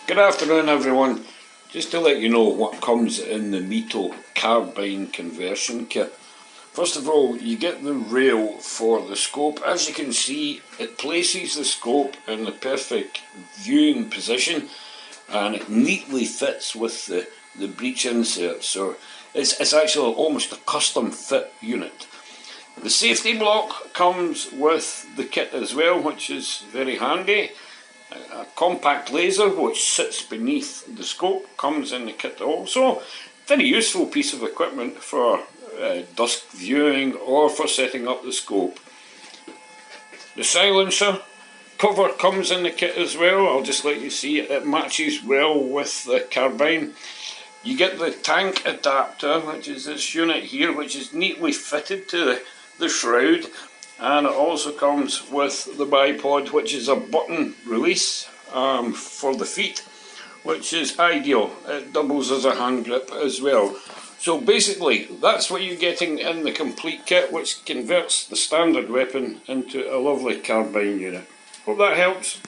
Good afternoon everyone. Just to let you know what comes in the Mito Carbine Conversion kit. First of all, you get the rail for the scope. As you can see, it places the scope in the perfect viewing position and it neatly fits with the breech insert. So it's actually almost a custom fit unit. The safety block comes with the kit as well, which is very handy. A compact laser which sits beneath the scope comes in the kit also. Very useful piece of equipment for dusk viewing or for setting up the scope. The silencer cover comes in the kit as well. I'll just let you see it matches well with the carbine. You get the tank adapter, which is this unit here, which is neatly fitted to the shroud. And it also comes with the bipod, which is a button release for the feet, which is ideal. It doubles as a hand grip as well. So basically, that's what you're getting in the complete kit, which converts the standard weapon into a lovely carbine unit. Hope that helps.